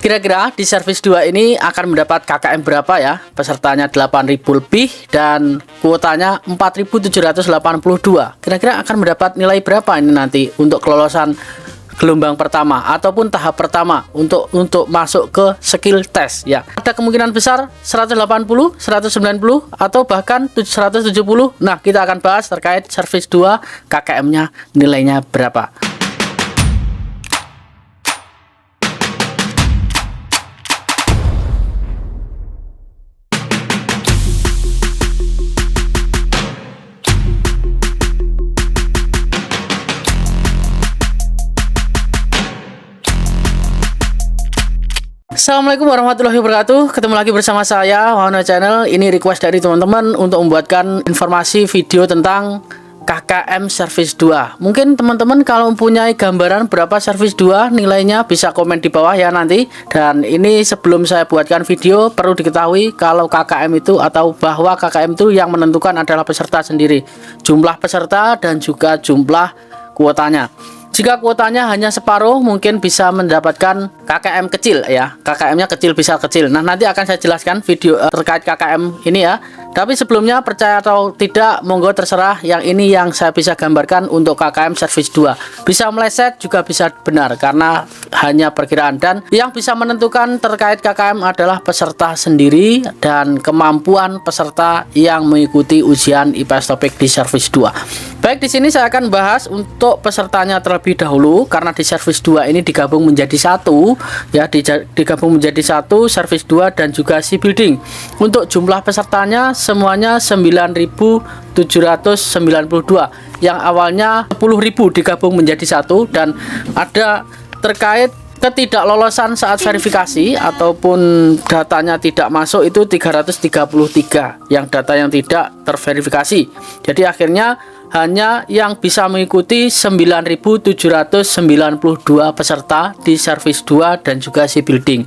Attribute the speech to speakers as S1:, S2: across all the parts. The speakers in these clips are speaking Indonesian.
S1: Kira-kira di servis 2 ini akan mendapat KKM berapa ya? Pesertanya 8.000 lebih dan kuotanya 4.782. Kira-kira akan mendapat nilai berapa ini nanti untuk kelolosan gelombang pertama ataupun tahap pertama untuk masuk ke skill test ya. Ada kemungkinan besar 180, 190 atau bahkan 170. Nah, kita akan bahas terkait servis 2 KKM-nya nilainya berapa. Assalamualaikum warahmatullahi wabarakatuh. Ketemu lagi bersama saya Wahana Channel. Ini request dari teman-teman untuk membuatkan informasi video tentang KKM servis 2. Mungkin teman-teman kalau mempunyai gambaran berapa servis 2 nilainya bisa komen di bawah ya nanti. Dan ini sebelum saya buatkan video perlu diketahui kalau KKM itu atau bahwa KKM itu yang menentukan adalah peserta sendiri, jumlah peserta dan juga jumlah kuotanya. Jika kuotanya hanya separuh, mungkin bisa mendapatkan KKM kecil ya. KKM-nya kecil, bisa kecil. Nah, nanti akan saya jelaskan video terkait KKM ini ya. Tapi sebelumnya, percaya atau tidak, monggo terserah. Yang ini yang saya bisa gambarkan untuk KKM servis 2. Bisa meleset, juga bisa benar, karena hanya perkiraan. Dan yang bisa menentukan terkait KKM adalah peserta sendiri dan kemampuan peserta yang mengikuti ujian IPS Topik di servis 2. Baik, di sini saya akan bahas untuk pesertanya terlebih dahulu, karena di servis 2 ini digabung menjadi satu ya, digabung menjadi satu servis 2 dan juga si building. Untuk jumlah pesertanya semuanya 9.792 yang awalnya 10.000 digabung menjadi satu, dan ada terkait ketidaklolosan saat verifikasi ataupun datanya tidak masuk itu 333 yang data yang tidak terverifikasi. Jadi akhirnya hanya yang bisa mengikuti 9.792 peserta di servis 2 dan juga si building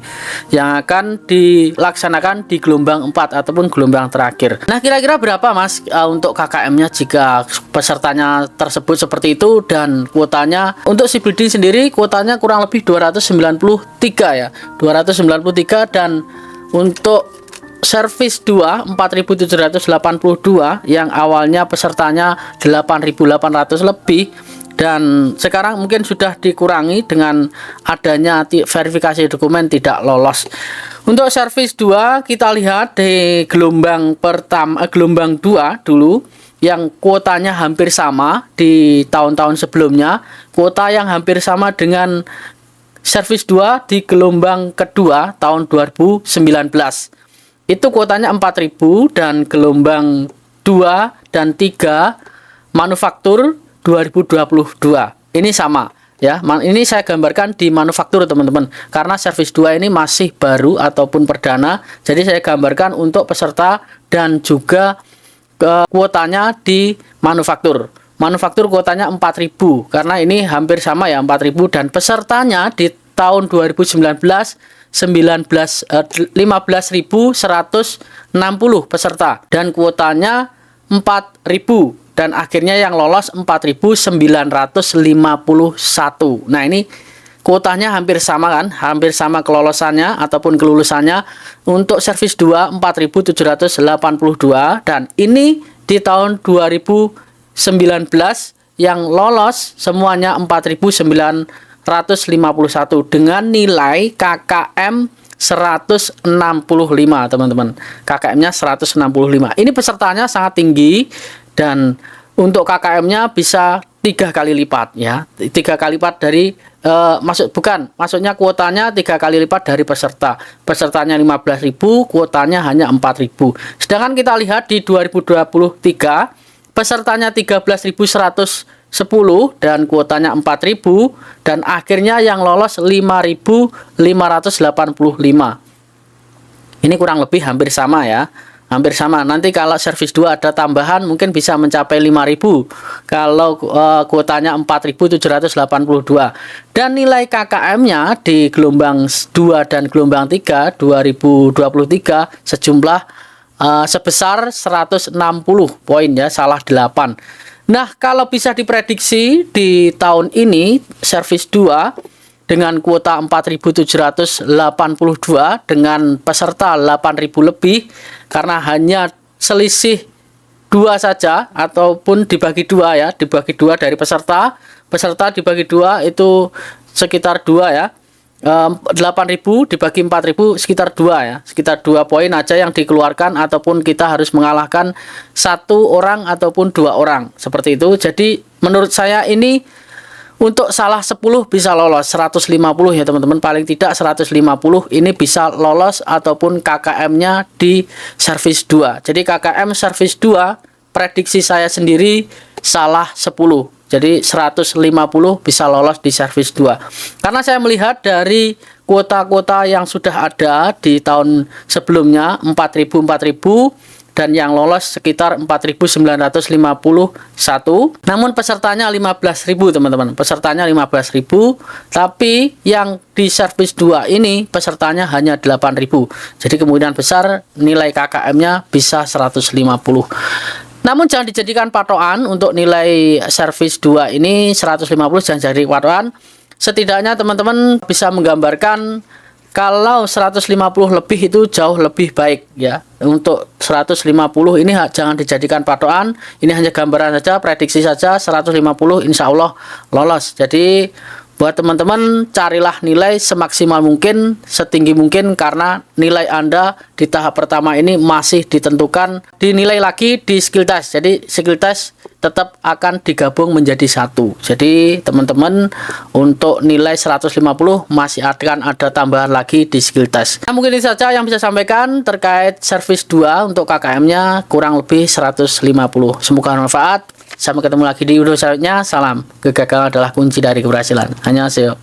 S1: yang akan dilaksanakan di gelombang 4 ataupun gelombang terakhir. Nah, kira-kira berapa Mas untuk KKM-nya jika pesertanya tersebut seperti itu, dan kuotanya untuk si building sendiri kuotanya kurang lebih 293 ya, 293, dan untuk servis 2 4.782 yang awalnya pesertanya 8.800 lebih, dan sekarang mungkin sudah dikurangi dengan adanya verifikasi dokumen tidak lolos. Untuk servis 2 kita lihat di gelombang pertama, gelombang 2 dulu yang kuotanya hampir sama di tahun-tahun sebelumnya, kuota yang hampir sama dengan servis 2 di gelombang kedua tahun 2019. Itu kuotanya 4.000, dan gelombang 2 dan 3 manufaktur 2022. Ini sama ya. Ini saya gambarkan di manufaktur teman-teman, karena servis 2 ini masih baru ataupun perdana. Jadi saya gambarkan untuk peserta dan juga kuotanya di manufaktur. Manufaktur kuotanya 4.000 karena ini hampir sama ya, 4.000, dan pesertanya di tahun 2019 15.160 peserta dan kuotanya 4.000, dan akhirnya yang lolos 4.951. Nah, ini kuotanya hampir sama kan, hampir sama kelolosannya ataupun kelulusannya. Untuk servis 2 4.782, dan ini di tahun 2019 yang lolos semuanya 4.951 dengan nilai KKM 165 teman-teman. KKM-nya 165. Ini pesertanya sangat tinggi, dan untuk KKM-nya bisa 3 kali lipat ya. 3 kali lipat dari maksudnya kuotanya 3 kali lipat dari peserta. Pesertanya 15.000, kuotanya hanya 4.000. Sedangkan kita lihat di 2023 pesertanya 13.110 dan kuotanya 4.000, dan akhirnya yang lolos 5.585. Ini kurang lebih hampir sama ya, hampir sama. Nanti kalau servis 2 ada tambahan mungkin bisa mencapai 5.000 kalau kuotanya 4.782. Dan nilai KKM-nya di gelombang 2 dan gelombang 3 2023 sejumlah sebesar 160 poin ya, salah 8. Nah, kalau bisa diprediksi di tahun ini servis 2 dengan kuota 4.782 dengan peserta 8.000 lebih, karena hanya selisih 2 saja ataupun dibagi 2 ya, dibagi 2 dari peserta dibagi 2 itu sekitar 2 ya. 8.000 dibagi 4.000 sekitar 2 ya, sekitar 2 poin aja yang dikeluarkan, ataupun kita harus mengalahkan 1 orang ataupun 2 orang seperti itu. Jadi menurut saya ini untuk salah 10 bisa lolos 150 ya teman-teman, paling tidak 150 ini bisa lolos ataupun KKM-nya di servis 2. Jadi KKM servis 2 prediksi saya sendiri salah 10. Jadi 150 bisa lolos di servis 2. Karena saya melihat dari kuota-kuota yang sudah ada di tahun sebelumnya 4.000 dan yang lolos sekitar 4.951. Namun pesertanya 15.000 teman-teman. Pesertanya 15.000, tapi yang di servis 2 ini pesertanya hanya 8.000. Jadi kemungkinan besar nilai KKM-nya bisa 150. Namun jangan dijadikan patokan untuk nilai servis 2 ini 150, jangan jadi patokan. Setidaknya teman-teman bisa menggambarkan kalau 150 lebih itu jauh lebih baik ya. Untuk 150 ini jangan dijadikan patokan, ini hanya gambaran saja, prediksi saja. 150 insya Allah lolos. Jadi buat teman-teman carilah nilai semaksimal mungkin, setinggi mungkin, karena nilai Anda di tahap pertama ini masih ditentukan, dinilai lagi di skill test. Jadi skill test tetap akan digabung menjadi satu. Jadi teman-teman untuk nilai 150 masih akan ada tambahan lagi di skill test. Nah, mungkin ini saja yang bisa sampaikan terkait servis 2 untuk KKM-nya kurang lebih 150. Semoga bermanfaat. Sampai ketemu lagi di video selanjutnya. Salam. Kegagalan adalah kunci dari keberhasilan. Annyeonghaseyo.